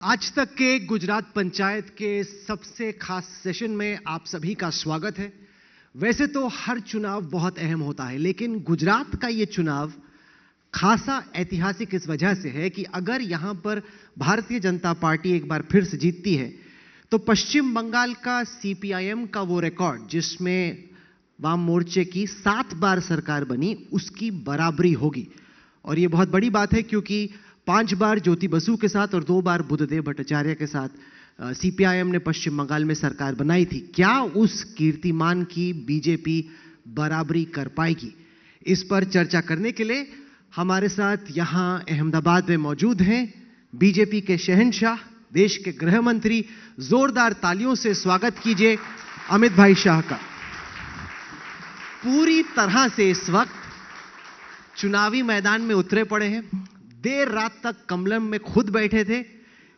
आज तक के गुजरात पंचायत के सबसे खास सेशन में आप सभी का स्वागत है। वैसे तो हर चुनाव बहुत अहम होता है, लेकिन गुजरात का ये चुनाव खासा ऐतिहासिक इस वजह से है कि अगर यहां पर भारतीय जनता पार्टी एक बार फिर से जीतती है तो पश्चिम बंगाल का सीपीआईएम का वो रिकॉर्ड जिसमें वाम मोर्चे की 7 बार सरकार बनी, उसकी बराबरी होगी। और ये बहुत बड़ी बात है क्योंकि 5 बार ज्योति बसु के साथ और 2 बार बुद्धदेव भट्टाचार्य के साथ सीपीआईएम ने पश्चिम बंगाल में सरकार बनाई थी। क्या उस कीर्तिमान की बीजेपी बराबरी कर पाएगी? इस पर चर्चा करने के लिए हमारे साथ यहां अहमदाबाद में मौजूद हैं बीजेपी के शहंशाह, देश के गृह मंत्री। जोरदार तालियों से स्वागत कीजिए अमित भाई शाह का। पूरी तरह से इस वक्त चुनावी मैदान में उतरे पड़े हैं। देर रात तक कमलम में खुद बैठे थे,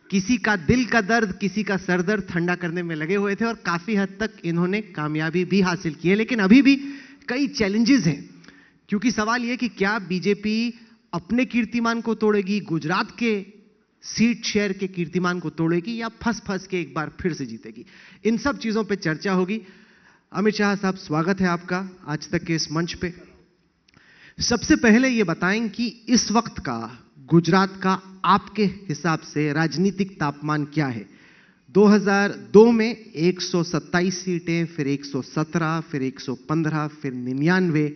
किसी का दिल का दर्द, किसी का सर दर्द ठंडा करने में लगे हुए थे और काफी हद तक इन्होंने कामयाबी भी हासिल की है। लेकिन अभी भी कई चैलेंजेस हैं, क्योंकि सवाल यह कि क्या बीजेपी अपने कीर्तिमान को तोड़ेगी, गुजरात के सीट शेयर के कीर्तिमान को तोड़ेगी, या फंस फंस के एक बार फिर से जीतेगी। इन सब चीजों पे चर्चा होगी। अमित शाह साहब, स्वागत है आपका आज तक के इस मंच पे। सबसे पहले ये बताएं कि इस वक्त का गुजरात का आपके हिसाब से राजनीतिक तापमान क्या है? 2002 में 127 सीटें, फिर 117, फिर 115, फिर 99।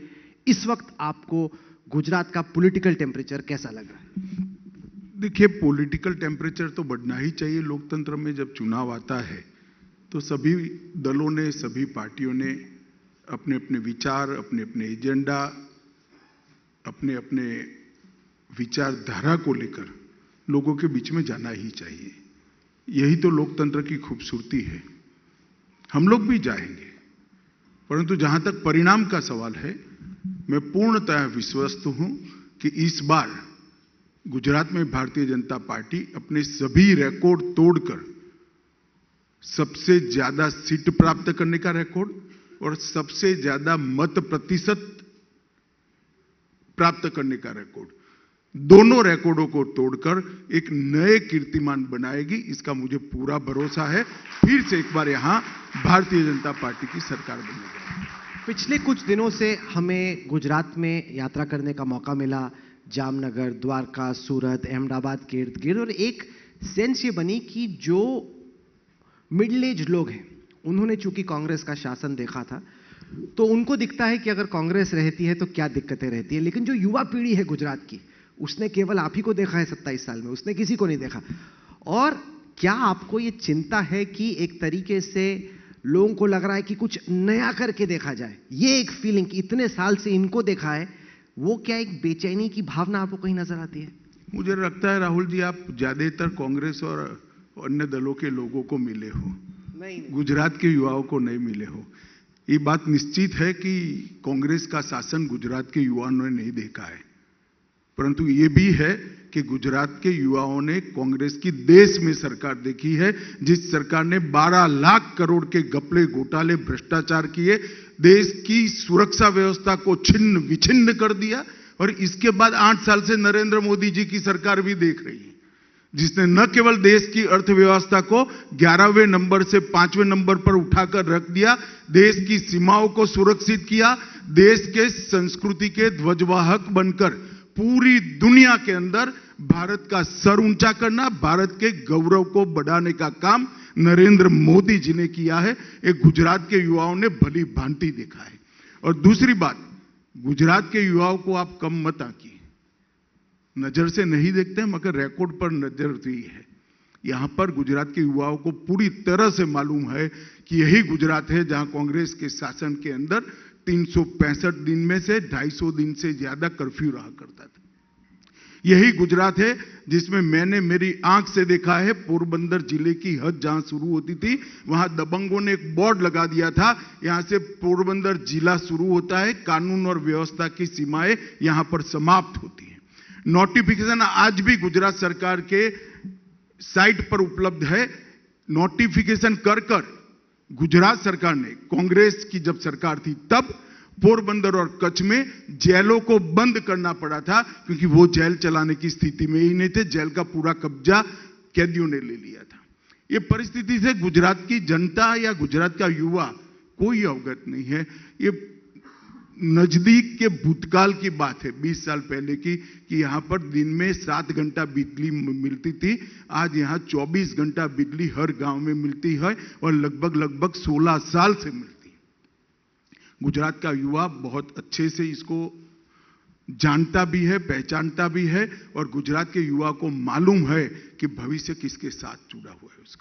इस वक्त आपको गुजरात का पॉलिटिकल टेम्परेचर कैसा लग रहा है? देखिए, पॉलिटिकल टेम्परेचर तो बढ़ना ही चाहिए। लोकतंत्र में जब चुनाव आता है तो सभी दलों ने, सभी पार्टियों ने अपने अपने विचार, अपने अपने एजेंडा, अपने अपने विचारधारा को लेकर लोगों के बीच में जाना ही चाहिए। यही तो लोकतंत्र की खूबसूरती है। हम लोग भी जाएंगे, परंतु जहां तक परिणाम का सवाल है, मैं पूर्णतः विश्वस्त हूं कि इस बार गुजरात में भारतीय जनता पार्टी अपने सभी रिकॉर्ड तोड़कर सबसे ज्यादा सीट प्राप्त करने का रिकॉर्ड और सबसे ज्यादा मत प्रतिशत प्राप्त करने का रिकॉर्ड, दोनों रिकॉर्डों को तोड़कर एक नए कीर्तिमान बनाएगी, इसका मुझे पूरा भरोसा है। फिर से एक बार यहां भारतीय जनता पार्टी की सरकार बनेगी। पिछले कुछ दिनों से हमें गुजरात में यात्रा करने का मौका मिला, जामनगर, द्वारका, सूरत, अहमदाबाद के इर्द गिर्द, और एक सेंस ये बनी कि जो मिडिल एज लोग हैं उन्होंने चूंकि कांग्रेस का शासन देखा था तो उनको दिखता है कि अगर कांग्रेस रहती है तो क्या दिक्कतें रहती है। लेकिन जो युवा पीढ़ी है गुजरात की, उसने केवल आप ही को देखा है 27 साल में, उसने किसी को नहीं देखा। और क्या आपको ये चिंता है कि एक तरीके से लोगों को लग रहा है कि कुछ नया करके देखा जाए? ये एक फीलिंग, इतने साल से इनको देखा है, वो क्या एक बेचैनी की भावना आपको कहीं नजर आती है? मुझे लगता है राहुल जी, आप ज्यादातर कांग्रेस और अन्य दलों के लोगों को मिले हो, नहीं। गुजरात के युवाओं को नहीं मिले हो। ये बात निश्चित है कि कांग्रेस का शासन गुजरात के युवाओं ने नहीं देखा है, परंतु ये भी है कि गुजरात के युवाओं ने कांग्रेस की देश में सरकार देखी है, जिस सरकार ने 12 लाख करोड़ के घपले, घोटाले, भ्रष्टाचार किए, देश की सुरक्षा व्यवस्था को छिन्न विछिन्न कर दिया। और इसके बाद 8 साल से नरेंद्र मोदी जी की सरकार भी देख रही है, जिसने न केवल देश की अर्थव्यवस्था को 11वें नंबर से 5वें नंबर पर उठाकर रख दिया, देश की सीमाओं को सुरक्षित किया, देश के संस्कृति के ध्वजवाहक बनकर पूरी दुनिया के अंदर भारत का सर ऊंचा करना, भारत के गौरव को बढ़ाने का काम नरेंद्र मोदी जी ने किया है। एक गुजरात के युवाओं ने भली भांति देखा है। और दूसरी बात, गुजरात के युवाओं को आप कम मत आंकिए, नजर से नहीं देखते हैं मगर रिकॉर्ड पर नजर दी है। यहां पर गुजरात के युवाओं को पूरी तरह से मालूम है कि यही गुजरात है जहां कांग्रेस के शासन के अंदर 365 दिन में से 250 दिन से ज्यादा कर्फ्यू रहा करता था। यही गुजरात है जिसमें मैंने मेरी आंख से देखा है, पोरबंदर जिले की हद जहां शुरू होती थी, वहां दबंगों ने एक बोर्ड लगा दिया था, यहां से पोरबंदर जिला शुरू होता है, कानून और व्यवस्था की सीमाएं यहां पर समाप्त होती है। नोटिफिकेशन आज भी गुजरात सरकार के साइट पर उपलब्ध है। नोटिफिकेशन कर गुजरात सरकार ने, कांग्रेस की जब सरकार थी तब पोरबंदर और कच्छ में जेलों को बंद करना पड़ा था, क्योंकि वो जेल चलाने की स्थिति में ही नहीं थे। जेल का पूरा कब्जा कैदियों ने ले लिया था। ये परिस्थिति से गुजरात की जनता या गुजरात का युवा कोई अवगत नहीं है। ये नजदीक के भूतकाल की बात है, 20 साल पहले की, कि यहां पर दिन में 7 घंटा बिजली मिलती थी। आज यहां 24 घंटा बिजली हर गांव में मिलती है और लगभग 16 साल से मिलती है। गुजरात का युवा बहुत अच्छे से इसको जानता भी है, पहचानता भी है, और गुजरात के युवा को मालूम है कि भविष्य किसके साथ जुड़ा हुआ है उसका।